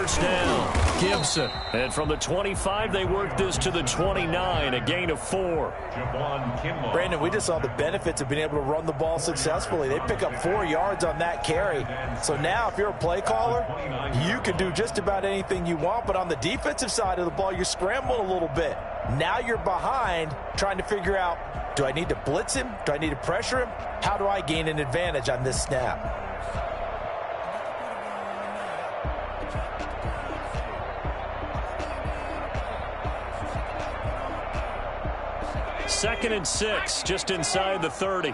first down. Gibson. And from the 25, they work this to the 29, a gain of 4. Brandon, we just saw the benefits of being able to run the ball successfully. They pick up 4 yards on that carry. So now if you're a play caller, you can do just about anything you want. But on the defensive side of the ball, you're scrambling a little bit. Now you're behind trying to figure out, do I need to blitz him? Do I need to pressure him? How do I gain an advantage on this snap? Second and 6, just inside the 30.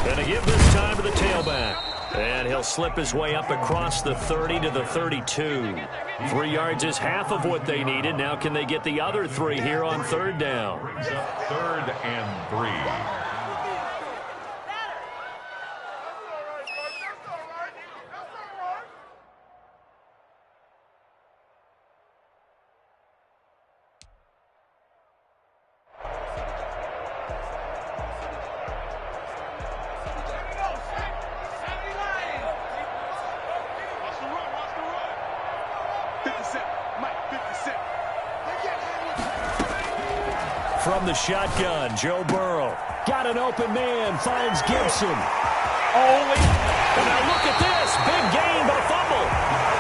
Gonna give this time to the tailback. And he'll slip his way up across the 30 to the 32. 3 yards is half of what they needed. Now can they get the other 3 here on third down? Third and 3. From the shotgun, Joe Burrow. Got an open man, finds Gibson. And now look at this. Big gain, but a fumble.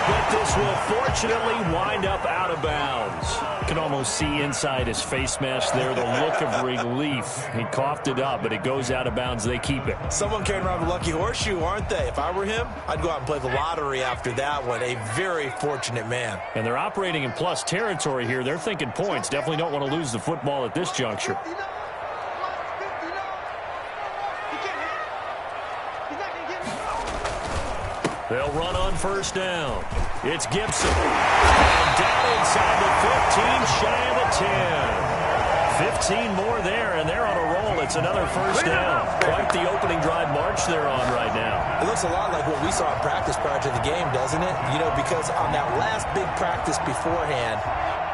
But this will fortunately wind up out of bounds. You can almost see inside his face mask there the look of relief. He coughed it up, but it goes out of bounds. They keep it. Someone carrying around a lucky horseshoe, aren't they? If I were him, I'd go out and play the lottery after that one. A very fortunate man. And they're operating in plus territory here. They're thinking points. Definitely don't want to lose the football at this juncture. They'll run on first down. It's Gibson. And down inside the 15, shy of the 10. 15 more there, and they're on a roll. It's another first down. Quite the opening drive march they're on right now. It looks a lot like what we saw in practice prior to the game, doesn't it? You know, because on that last big practice beforehand,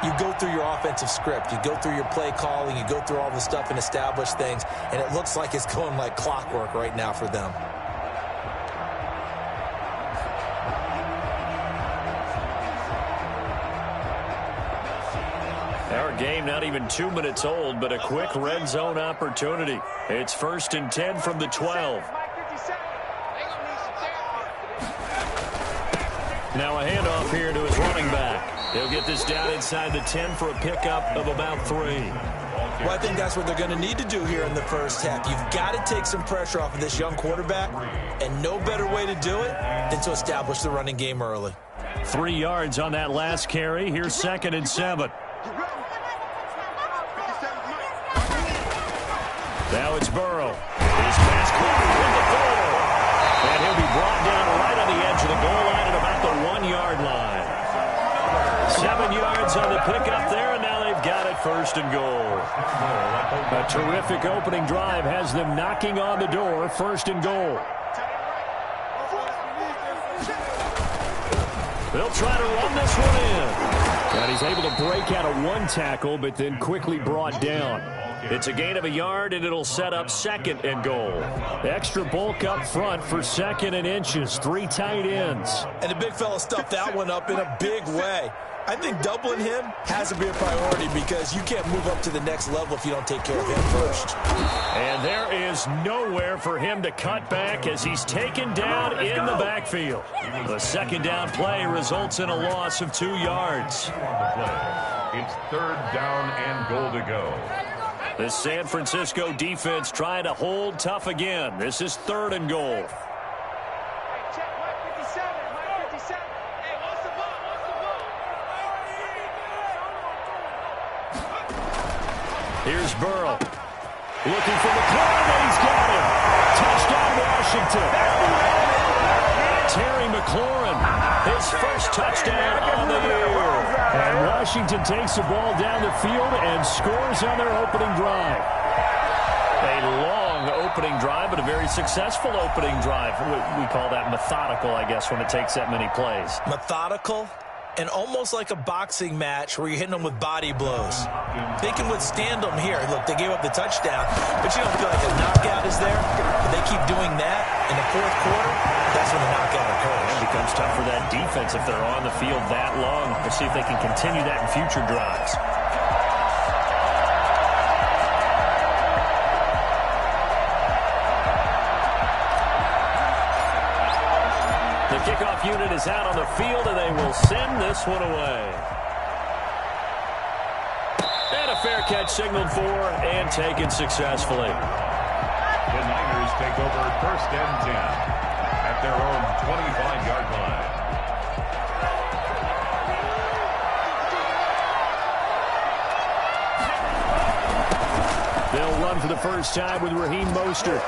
you go through your offensive script. You go through your play calling. You go through all the stuff and establish things, and it looks like it's going like clockwork right now for them. Our game not even 2 minutes old, but a quick red zone opportunity. It's first and 10 from the 12. Now a handoff here to his running back. He'll get this down inside the 10 for a pickup of about 3. Well, I think that's what they're going to need to do here in the first half. You've got to take some pressure off of this young quarterback, and no better way to do it than to establish the running game early. 3 yards on that last carry. Here's second and 7. Now it's Burrow. His pass caught with the goal. And he'll be brought down right on the edge of the goal line at about the 1-yard line. 7 yards on the pickup there, and now they've got it first and goal. A terrific opening drive has them knocking on the door, first and goal. They'll try to run this one in. And he's able to break out of 1 tackle, but then quickly brought down. It's a gain of 1 yard, and it'll set up second and goal. Extra bulk up front for second and inches. 3 tight ends. And the big fella stuffed that one up in a big way. I think doubling him has to be a priority because you can't move up to the next level if you don't take care of him first. And there is nowhere for him to cut back as he's taken down in the backfield. The second down play results in a loss of 2 yards. It's third down and goal to go. The San Francisco defense trying to hold tough again. This is third and goal. Here's Burrow. Looking for McLaurin, and he's got him. Touchdown, Washington. Terry McLaurin, his first touchdown on the year. And Washington takes the ball down the field and scores on their opening drive. A long opening drive, but a very successful opening drive. We call that methodical, I guess, when it takes that many plays. Methodical? And almost like a boxing match where you're hitting them with body blows. They can withstand them here. Look, they gave up the touchdown, but you don't feel like a knockout is there. But they keep doing that in the fourth quarter, that's when the knockout occurs. It becomes tough for that defense if they're on the field that long. We'll see if they can continue that in future drives. The kickoff unit is out on the field, and they will send this one away. And a fair catch signaled for and taken successfully. The Niners take over first and 10 at their own 25-yard line. They'll run for the first time with Raheem Mostert.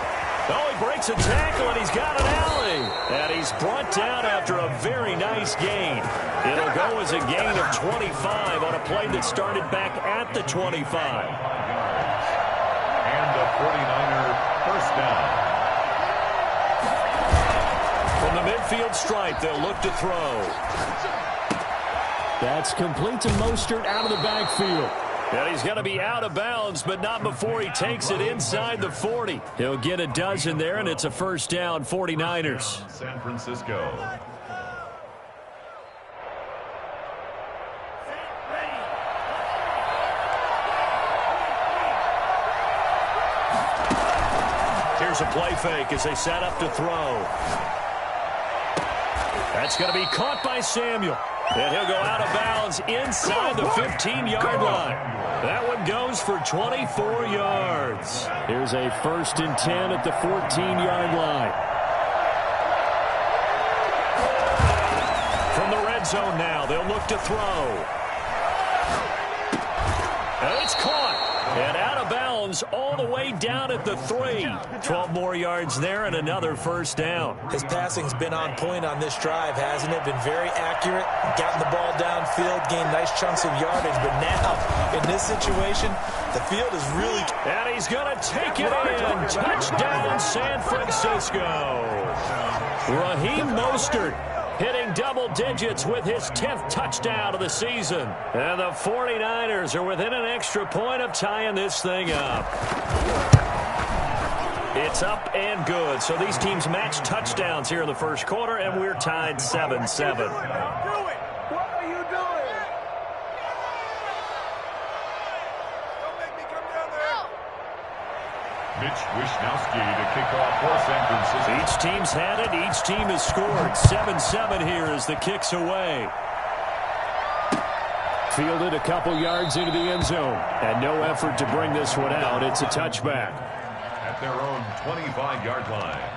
Oh, he breaks a tackle, and he's got an alley. And he's brought down after a very nice gain. It'll go as a gain of 25 on a play that started back at the 25. And the 49er first down. From the midfield stripe, they'll look to throw. That's complete to Mostert out of the backfield. And he's going to be out of bounds, but not before he takes it inside the 40. He'll get a dozen there, and it's a first down, 49ers. San Francisco. Here's a play fake as they set up to throw. That's going to be caught by Samuel. And he'll go out of bounds inside the 15-yard line. That one goes for 24 yards. Here's a first and 10 at the 14-yard line. From the red zone now, they'll look to throw. And it's caught. And out of bounds all the way down at the 3. 12 more yards there and another first down. His passing's been on point on this drive, hasn't it? Been very accurate, gotten the ball downfield, gained nice chunks of yardage. But now, in this situation, the field is really... And he's going to take it in. Touchdown, San Francisco. Raheem Mostert hitting double digits with his 10th touchdown of the season. And the 49ers are within an extra point of tying this thing up. It's up and good. So these teams match touchdowns here in the first quarter, and we're tied 7-7. Mitch Wishnowsky to kick off for San Francisco. Each team's had it. Each team has scored. 7-7 here as the kick's away. Fielded a couple yards into the end zone. And no effort to bring this one out. It's a touchback. At their own 25-yard line.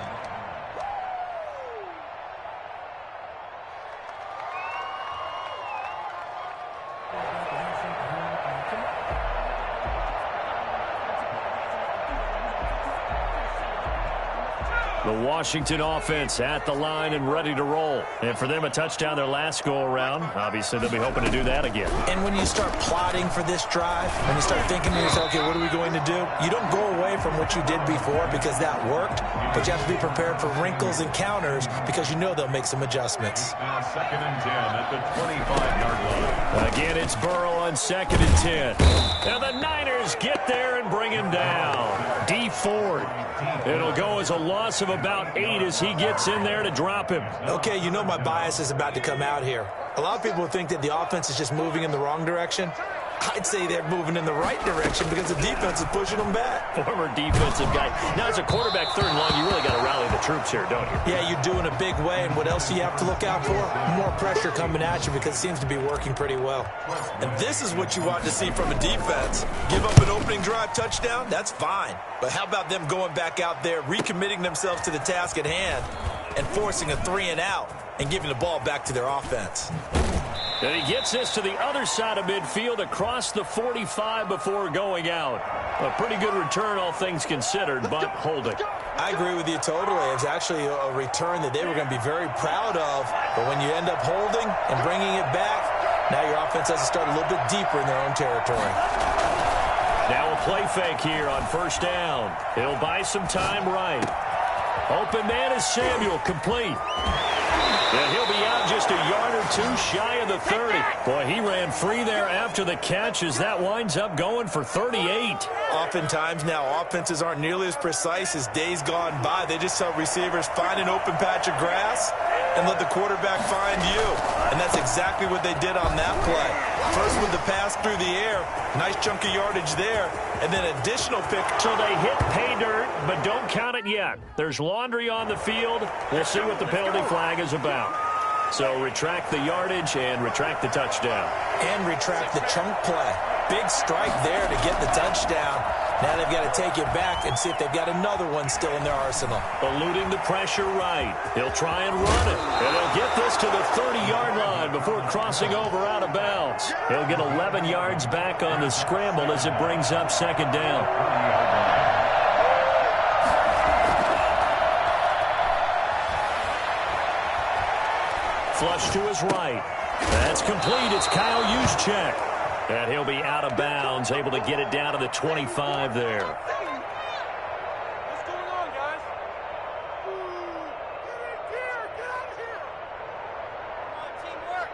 The Washington offense at the line and ready to roll. And for them, a touchdown their last go-around. Obviously, they'll be hoping to do that again. And when you start plotting for this drive, when you start thinking to yourself, okay, what are we going to do? You don't go away from what you did before because that worked, but you have to be prepared for wrinkles and counters because you know they'll make some adjustments. Now second and 10 at the 25-yard line. Again, it's Burrow on second and 10. Now the Niners get there and bring him down. D Ford. It'll go as a loss of about 8 as he gets in there to drop him. Okay, you know my bias is about to come out here. A lot of people think that the offense is just moving in the wrong direction. I'd say they're moving in the right direction because the defense is pushing them back. Former defensive guy. Now, as a quarterback, third and long, you really got to rally the troops here, don't you? Yeah, you do in a big way. And what else do you have to look out for? More pressure coming at you because it seems to be working pretty well. And this is what you want to see from a defense. Give up an opening drive touchdown? That's fine. But how about them going back out there, recommitting themselves to the task at hand, and forcing a 3-and-out and giving the ball back to their offense? And he gets this to the other side of midfield across the 45 before going out. A pretty good return, all things considered, but holding. I agree with you totally. It's actually a return that they were going to be very proud of. But when you end up holding and bringing it back, now your offense has to start a little bit deeper in their own territory. Now a play fake here on first down. He'll buy some time right. Open man is Samuel, complete. And he'll be out just a yard or two shy of the 30. Boy, he ran free there after the catch as that winds up going for 38. Oftentimes now, offenses aren't nearly as precise as days gone by. They just tell receivers, find an open patch of grass and let the quarterback find you. And that's exactly what they did on that play. First with the pass through the air, nice chunk of yardage there, and then additional pick. So they hit pay dirt, but don't count it yet. There's laundry on the field. We'll see what the penalty flag is about. So retract the yardage and retract the touchdown. And retract the chunk play. Big strike there to get the touchdown. Now they've got to take it back and see if they've got another one still in their arsenal. Eluding the pressure right. He'll try and run it. And he'll get this to the 30-yard line before crossing over out of bounds. He'll get 11 yards back on the scramble as it brings up second down. Flush to his right. That's complete. It's Kyle Juszczyk. And he'll be out of bounds, able to get it down to the 25 there. What's going on, guys? Get out of here! Come on, teamwork.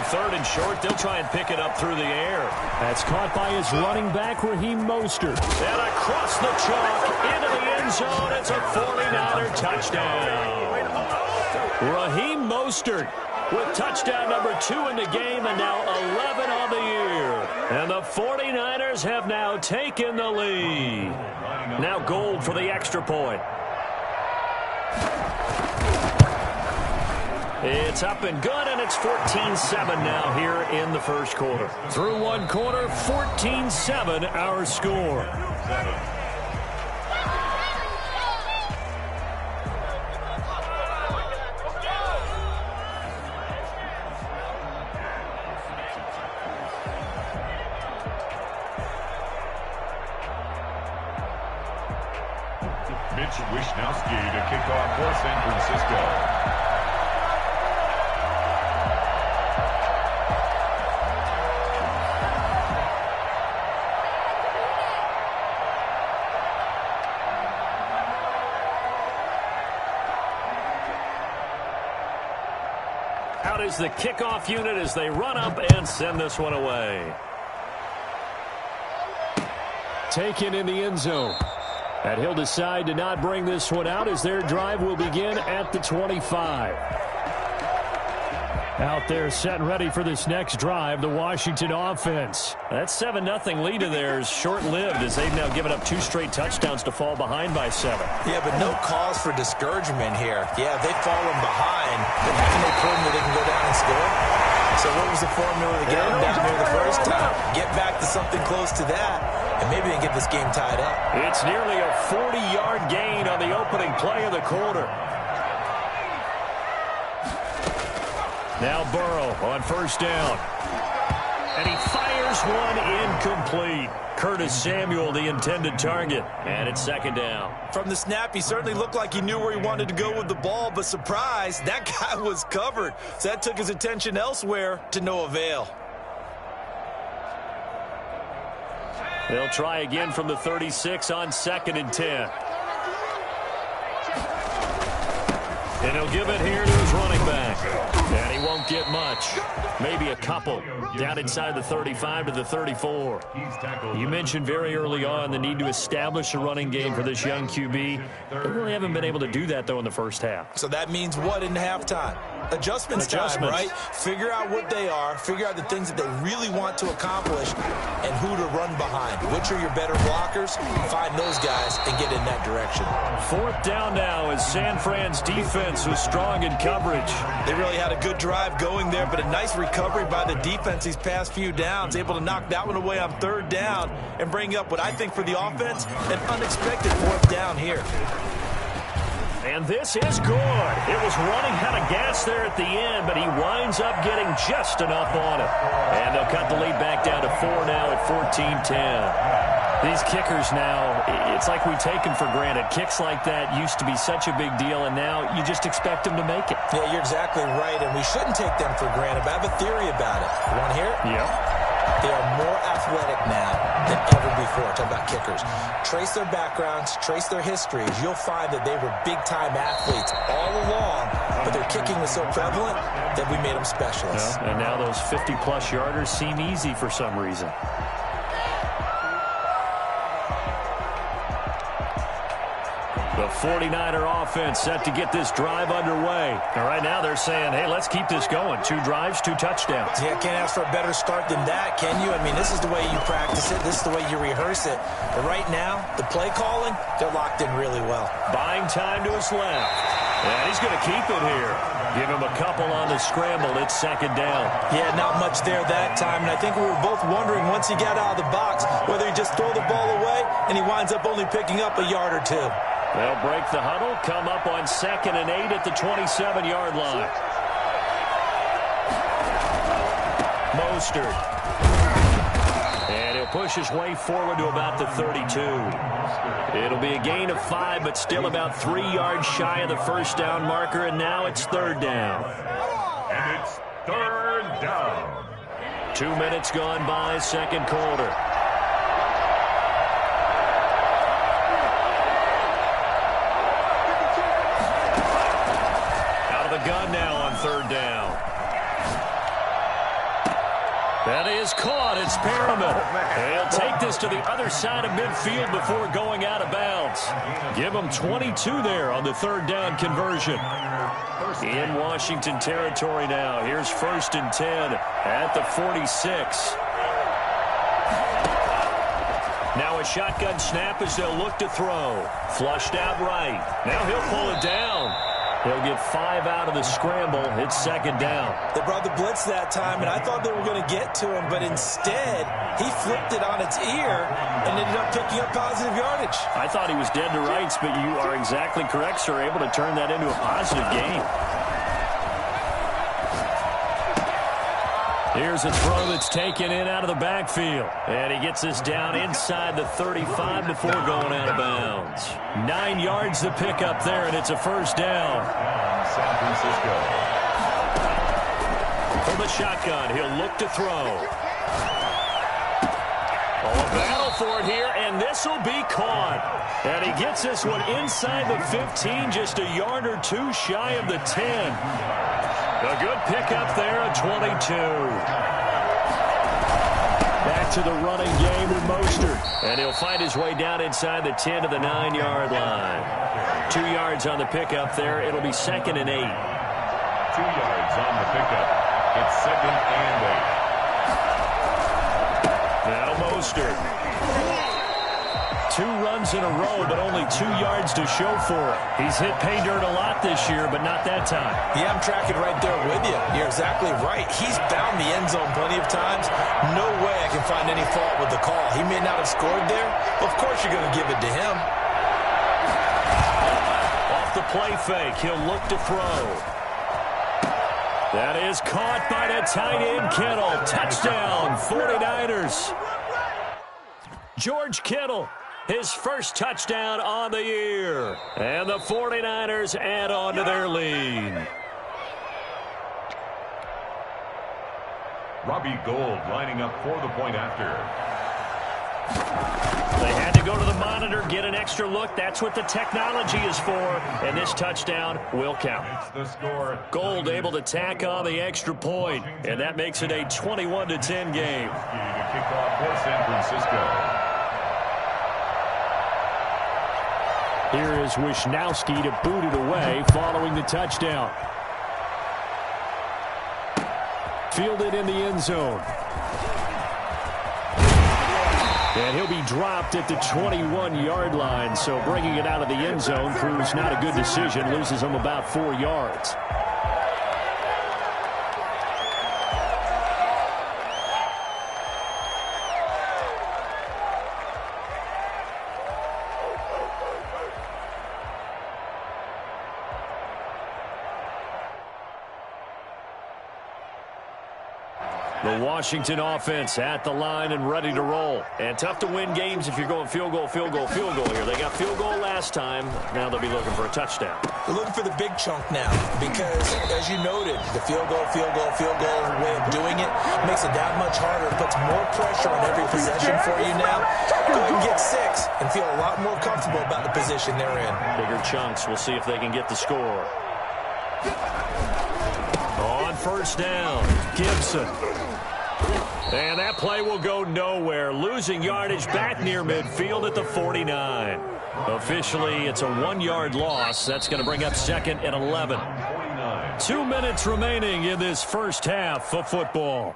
Third and short, they'll try and pick it up through the air. That's caught by his running back, Raheem Mostert. And across the chalk, into the end zone, it's a 49er touchdown. Raheem Mostert with touchdown number 2 in the game and now 11 on the year. And the 49ers have now taken the lead. Now Gold for the extra point. It's up and good, and it's 14-7 now here in the first quarter. Through one quarter, 14-7 our score. Mitch Wishnowsky to kick off for San Francisco. Out is the kickoff unit as they run up and send this one away. Taken in the end zone. And he'll decide to not bring this one out as their drive will begin at the 25. Out there set and ready for this next drive, the Washington offense. That 7-0 lead of theirs short-lived as they've now given up 2 straight touchdowns to fall behind by 7. Yeah, but no cause for discouragement here. Yeah, they've fallen behind, but haven't they proven that they can go down and score? So what was the formula to get them down there the first time? Get back to something close to that, and maybe they can get this game tied up. It's nearly a 40-yard gain on the opening play of the quarter. Now Burrow on first down. And he fires one incomplete. Curtis Samuel, the intended target. And it's second down. From the snap, he certainly looked like he knew where he wanted to go with the ball, but surprise, that guy was covered. So that took his attention elsewhere to no avail. They'll try again from the 36 on 2nd and 10. And he'll give it here to his running back. And he won't get much. Maybe a couple. Down inside the 35 to the 34. You mentioned very early on the need to establish a running game for this young QB. They really haven't been able to do that, though, in the first half. So that means what in halftime? Adjustments time, right? Figure out what they are. Figure out the things that they really want to accomplish and who to run behind. Which are your better blockers? Find those guys and get in that direction. 4th down now as San Fran's defense was strong in coverage. They really had a good drive going there, but a nice recovery by the defense these past few downs. Able to knock that one away on 3rd down and bring up what I think for the offense, an unexpected 4th down here. And this is good. It was running out of gas there at the end, but he winds up getting just enough on it. And they'll cut the lead back down to 4 now at 14-10. These kickers now, it's like we take them for granted. Kicks like that used to be such a big deal, and now you just expect them to make it. Yeah, you're exactly right, and we shouldn't take them for granted. But I have a theory about it. You want to hear it? Yeah. They are more athletic now than ever before. Talk about kickers. Trace their backgrounds, trace their histories. You'll find that they were big-time athletes all along, but their kicking was so prevalent that we made them specialists. Yeah, and now those 50-plus yarders seem easy for some reason. The 49er offense set to get this drive underway. And right now they're saying, hey, let's keep this going. 2 drives, 2 touchdowns. Yeah, can't ask for a better start than that, can you? I mean, this is the way you practice it. This is the way you rehearse it. But right now, the play calling, they're locked in really well. Buying time to his left. And he's going to keep it here. Give him a couple on the scramble. It's 2nd down. Yeah, not much there that time. And I think we were both wondering once he got out of the box whether he just throw the ball away and he winds up only picking up a yard or 2. They'll break the huddle, come up on 2nd and 8 at the 27-yard line. Mostert. And he'll push his way forward to about the 32. It'll be a gain of 5, but still about 3 yards shy of the first down marker, and now it's 3rd down. And it's 3rd down. 2 minutes gone by, 2nd quarter. Gun now on 3rd down. That is caught. It's Perriman. He'll take this to the other side of midfield before going out of bounds. Give him 22 there on the 3rd down conversion. In Washington territory now. Here's 1st and 10 at the 46. Now a shotgun snap as they'll look to throw. Flushed out right. Now he'll pull it down. He'll get 5 out of the scramble. It's 2nd down. They brought the blitz that time, and I thought they were going to get to him, but instead, he flipped it on its ear and ended up picking up positive yardage. I thought he was dead to rights, but you are exactly correct, sir. Able to turn that into a positive gain. Here's a throw that's taken in out of the backfield. And he gets this down inside the 35 before going out of bounds. 9 yards to pick up there, and it's a 1st down. San Francisco. From the shotgun, he'll look to throw. Oh, a battle for it here, and this will be caught. And he gets this one inside the 15, just a yard or 2 shy of the 10. A good pickup there at 22. Back to the running game with Mostert. And he'll find his way down inside the 10 to the 9-yard line. 2 yards on the pickup there. It'll be 2nd and 8. 2 yards on the pickup. It's 2nd and 8. Now Mostert. 2 runs in a row, but only 2 yards to show for it. He's hit pay dirt a lot this year, but not that time. Yeah, I'm tracking right there with you. You're exactly right. He's found the end zone plenty of times. No way I can find any fault with the call. He may not have scored there, but of course you're going to give it to him. Off the play fake, he'll look to throw. That is caught by the tight end, Kittle. Touchdown, 49ers. George Kittle. His first touchdown on the year. And the 49ers add on to their lead. Robbie Gould lining up for the point after. They had to go to the monitor, get an extra look. That's what the technology is for. And this touchdown will count. It's the score. Gould able to tack on the extra point. And that makes it a 21-10 game. To kick off for San Francisco. Here is Wisnowski to boot it away following the touchdown. Fielded in the end zone. And he'll be dropped at the 21-yard line. So bringing it out of the end zone proves not a good decision. Loses him about 4 yards. The Washington offense at the line and ready to roll. And tough to win games if you're going field goal, field goal, field goal here. They got field goal last time. Now they'll be looking for a touchdown. They're looking for the big chunk now because, as you noted, the field goal way of doing it makes it that much harder. It puts more pressure on every possession for you now. Go ahead and get 6 and feel a lot more comfortable about the position they're in. Bigger chunks. We'll see if they can get the score. On first down, Gibson. And that play will go nowhere. Losing yardage back near midfield at the 49. Officially, it's a 1-yard loss. That's going to bring up 2nd and 11. 2 minutes remaining in this first half of football.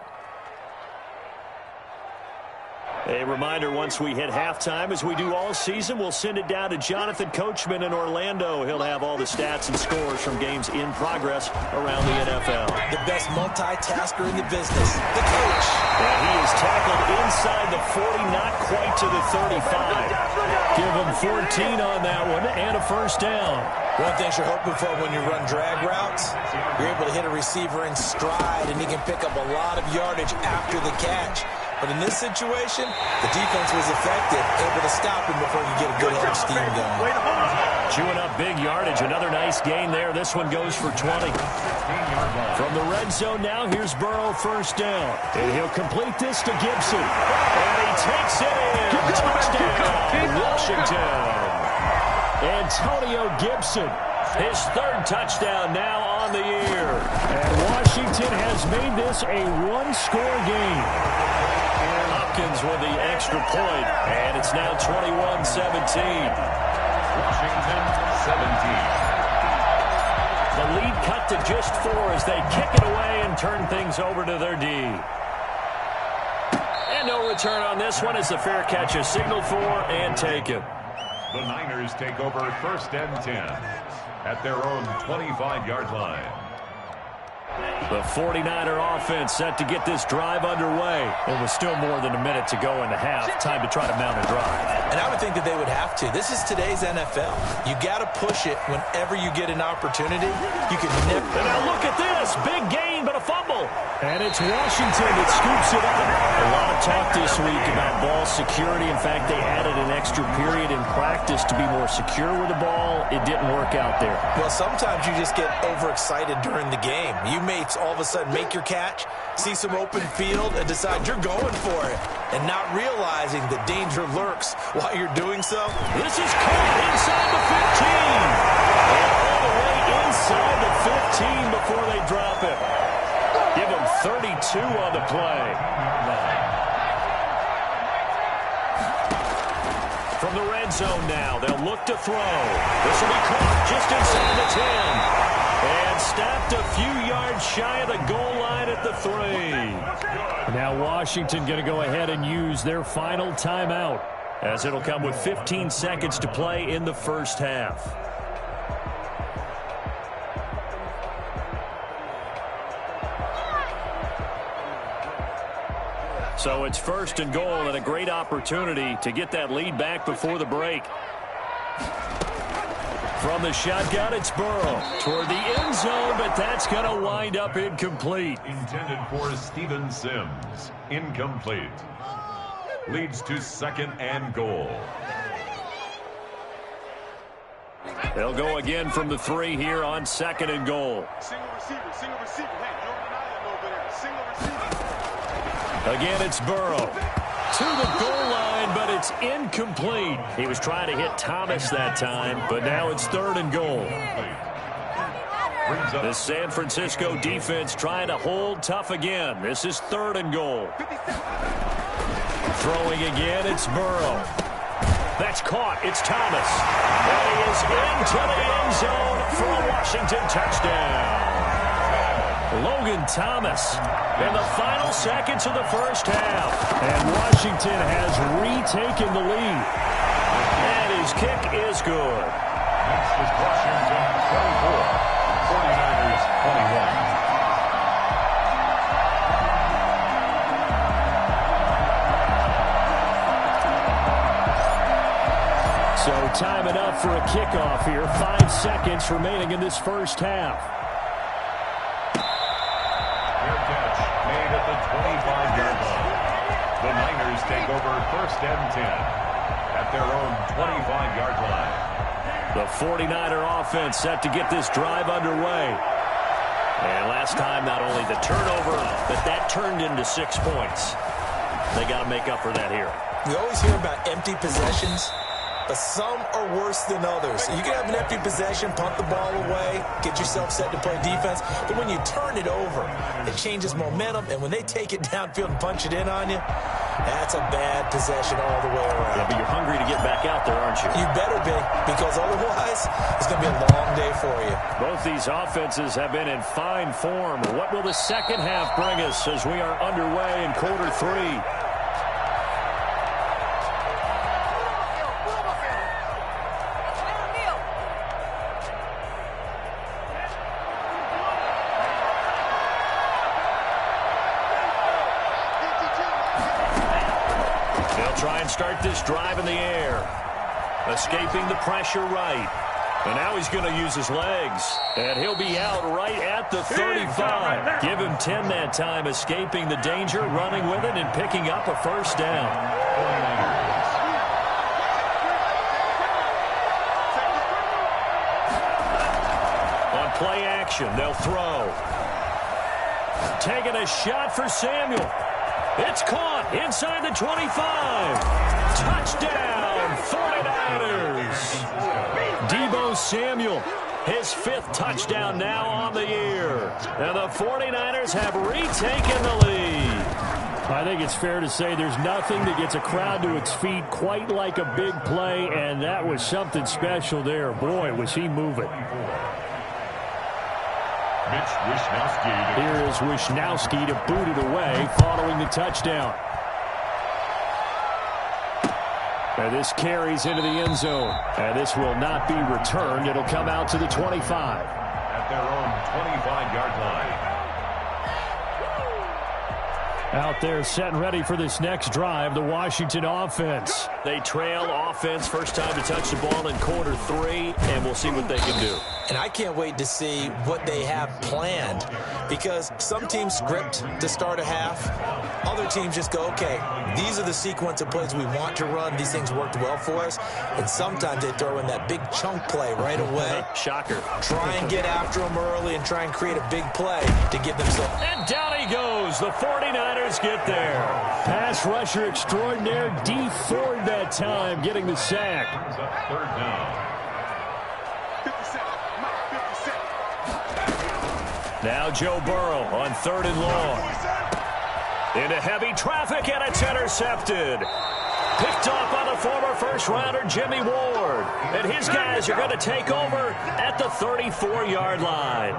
A reminder, once we hit halftime, as we do all season, we'll send it down to Jonathan Coachman in Orlando. He'll have all the stats and scores from games in progress around the NFL. The best multitasker in the business, the coach. And he is tackled inside the 40, not quite to the 35. Give him 14 on that one and a first down. One thing you're hoping for when you run drag routes, you're able to hit a receiver in stride, and he can pick up a lot of yardage after the catch. But in this situation, the defense was effective, able to stop him before you get a good head of steam going. Chewing up big yardage. Another nice gain there. This one goes for 20. From the red zone now, here's Burrow first down. And he'll complete this to Gibson. And he takes it in. Touchdown, Washington. Antonio Gibson, his 3rd touchdown now on the year. And Washington has made this a 1-score game. Hopkins with the extra point, and it's now 21-17. Washington 17. The lead cut to just 4 as they kick it away and turn things over to their D. And no return on this one as the fair catch is signaled for and taken. The Niners take over 1st and 10 at their own 25-yard line. The 49er offense set to get this drive underway. It was still more than a minute to go in the half. Time to try to mount a drive. And I would think that they would have to. This is today's NFL. You got to push it whenever you get an opportunity. You can never. And now look at this. Big gain, but a fumble. And it's Washington that scoops it up. A lot of talk this week about ball security. In fact, they added an extra period in practice to be more secure with the ball. It didn't work out there. Well, sometimes you just get overexcited during the game. You may all of a sudden make your catch, see some open field, and decide you're going for it, and not realizing the danger lurks while you're doing so. This is caught inside the 15. And all the way inside the 15 before they drop it. Give them 32 on the play. From the red zone now, they'll look to throw. This will be caught just inside the 10. And stopped a few yards shy of the goal line at the 3. Now Washington going to go ahead and use their final timeout, as it'll come with 15 seconds to play in the first half. So it's 1st and goal, and a great opportunity to get that lead back before the break. From the shotgun, it's Burrow toward the end zone, but that's going to wind up incomplete. Intended for Steven Sims. Incomplete. Leads to 2nd and goal. They'll go again from the 3 here on 2nd and goal. Single receiver, single receiver. Hey, Jordan Allen over there. Single receiver. Again, it's Burrow to the goal line, but it's incomplete. He was trying to hit Thomas that time, but now it's 3rd and goal. The San Francisco defense trying to hold tough again. This is 3rd and goal. Throwing again, it's Burrow. That's caught. It's Thomas. And he is into the end zone for a Washington touchdown. Logan Thomas in the final seconds of the first half. And Washington has retaken the lead. And his kick is good. Next is Washington 24, 49ers 21. So time enough for a kickoff here. 5 seconds remaining in this first half. Fair catch made right at the 25-yard line. The Niners take over first and 10 at their own 25-yard line. The 49er offense set to get this drive underway. And last time, not only the turnover, but that turned into 6 points. They got to make up for that here. We always hear about empty possessions, but some are worse than others. You can have an empty possession, punt the ball away, get yourself set to play defense, but when you turn it over, it changes momentum, and when they take it downfield and punch it in on you, that's a bad possession all the way around. Yeah, but you're hungry to get back out there, aren't you? You better be, because otherwise, it's going to be a long day for you. Both these offenses have been in fine form. What will the second half bring us as we are underway in quarter 3? Try and start this drive in the air. Escaping the pressure right. And now he's going to use his legs. And he'll be out right at the 35. Give him 10 that time, escaping the danger, running with it, and picking up a first down. On play action, they'll throw. Taking a shot for Samuel. It's caught inside the 25. Touchdown, 49ers. Deebo Samuel, his 5th touchdown now on the year. And the 49ers have retaken the lead. I think it's fair to say there's nothing that gets a crowd to its feet quite like a big play, and that was something special there. Boy, was he moving. Here is Wishnowski to boot it away following the touchdown. And this carries into the end zone. And this will not be returned. It'll come out to the 25. At their own 25-yard line. Out there set and ready for this next drive, the Washington offense. They trail offense, first time to touch the ball in quarter 3, and we'll see what they can do. And I can't wait to see what they have planned, because some teams script to start a half. Other teams just go, okay, these are the sequence of plays we want to run. These things worked well for us. And sometimes they throw in that big chunk play right away. Shocker. Try and get after them early and try and create a big play to give themselves. And down he goes. The 49ers get there. Pass rusher extraordinaire, D Ford that time, getting the sack. Third down. Now Joe Burrow on 3rd and long. Into heavy traffic, and it's intercepted. Picked off by the former first-rounder Jimmy Ward. And his guys are going to take over at the 34-yard line.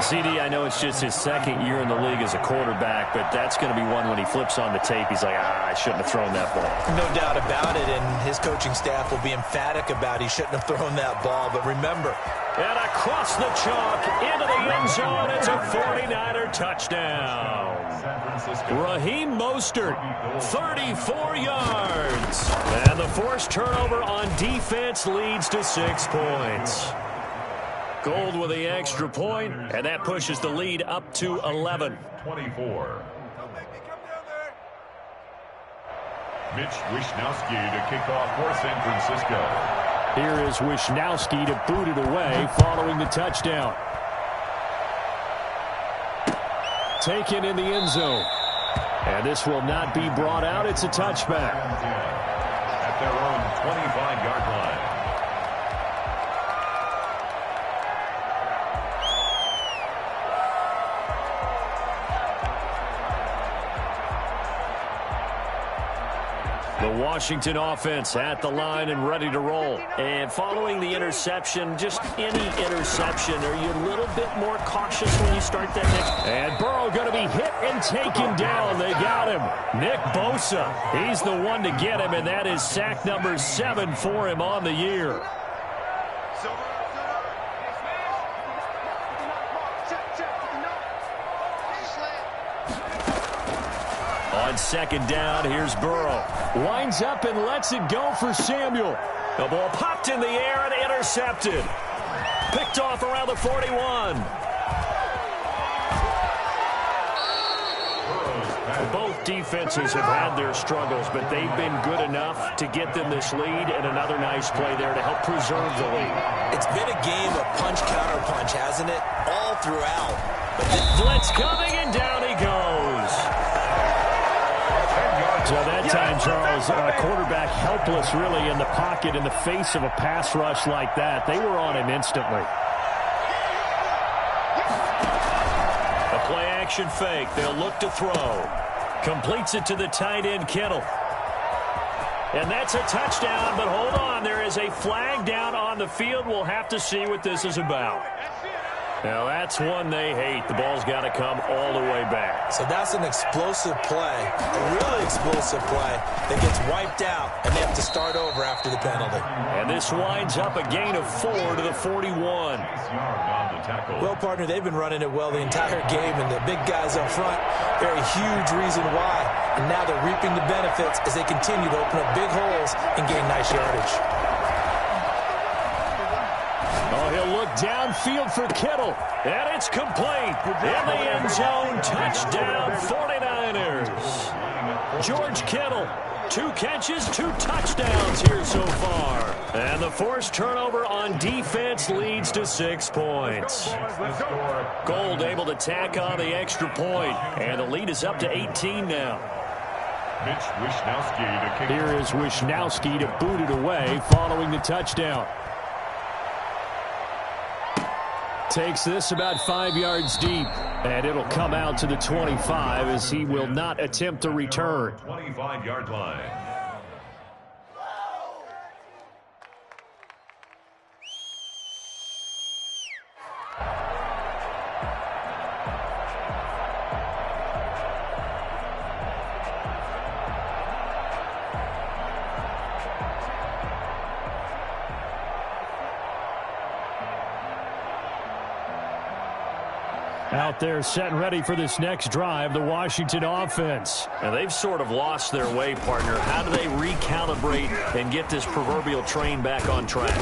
CD, I know it's just his 2nd year in the league as a quarterback, but that's going to be one when he flips on the tape. He's like, I shouldn't have thrown that ball. No doubt about it, and his coaching staff will be emphatic about he shouldn't have thrown that ball. But remember, and across the chalk, into the end zone, it's a 49er touchdown. Raheem Mostert, 34 yards. And the forced turnover on defense leads to 6 points. Gold with the extra point, and that pushes the lead up to 11. 24. Mitch Wishnowski to kick off for San Francisco. Here is Wishnowski to boot it away following the touchdown. Taken in the end zone. And this will not be brought out. It's a touchback. At their own 25-yard line. The Washington offense at the line and ready to roll. And following the interception, just any interception, are you a little bit more cautious when you start that next? And Burrow going to be hit and taken down. They got him. Nick Bosa, he's the one to get him, and that is sack number 7 for him on the year. On 2nd down, here's Burrow. Winds up and lets it go for Samuel. The ball popped in the air and intercepted. Picked off around the 41. Both defenses have had their struggles, but they've been good enough to get them this lead, and another nice play there to help preserve the lead. It's been a game of punch-counter-punch, hasn't it? All throughout. Blitz coming, and down he goes. So that time, Charles, quarterback helpless really in the pocket in the face of a pass rush like that. They were on him instantly. A play-action fake. They'll look to throw. Completes it to the tight end, Kittle. And that's a touchdown, but hold on. There is a flag down on the field. We'll have to see what this is about. Now, that's one they hate. The ball's got to come all the way back. So that's an explosive play, a really explosive play that gets wiped out, and they have to start over after the penalty. And this winds up a gain of 4 to the 41. Well, partner, they've been running it well the entire game, and the big guys up front, they're a huge reason why. And now they're reaping the benefits as they continue to open up big holes and gain nice yardage. Oh, he'll look downfield for Kittle. And it's complete. In the end zone, touchdown 49ers. George Kittle, 2 catches, 2 touchdowns here so far. And the forced turnover on defense leads to 6 points. Gold able to tack on the extra point. And the lead is up to 18 now. Here is Wishnowski to boot it away following the touchdown. Takes this about 5 yards deep, and it'll come out to the 25 as he will not attempt to return. 25-yard line. Out there set and ready for this next drive, the Washington offense. And they've sort of lost their way, partner. How do they recalibrate and get this proverbial train back on track?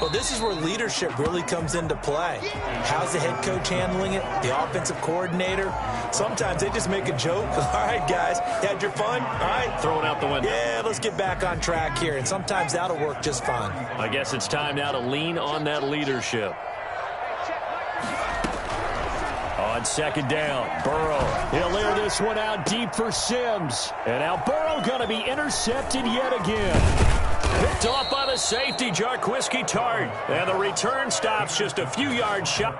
Well, this is where leadership really comes into play. How's the head coach handling it? The offensive coordinator? Sometimes they just make a joke. All right, guys, you had your fun? All right. Throw it out the window. Yeah, let's get back on track here. And sometimes that'll work just fine. I guess it's time now to lean on that leadership. On second down, Burrow. He'll air this one out deep for Sims. And now Burrow going to be intercepted yet again. Picked off by the safety, Jarquiski Tart. And the return stops just a few yards short.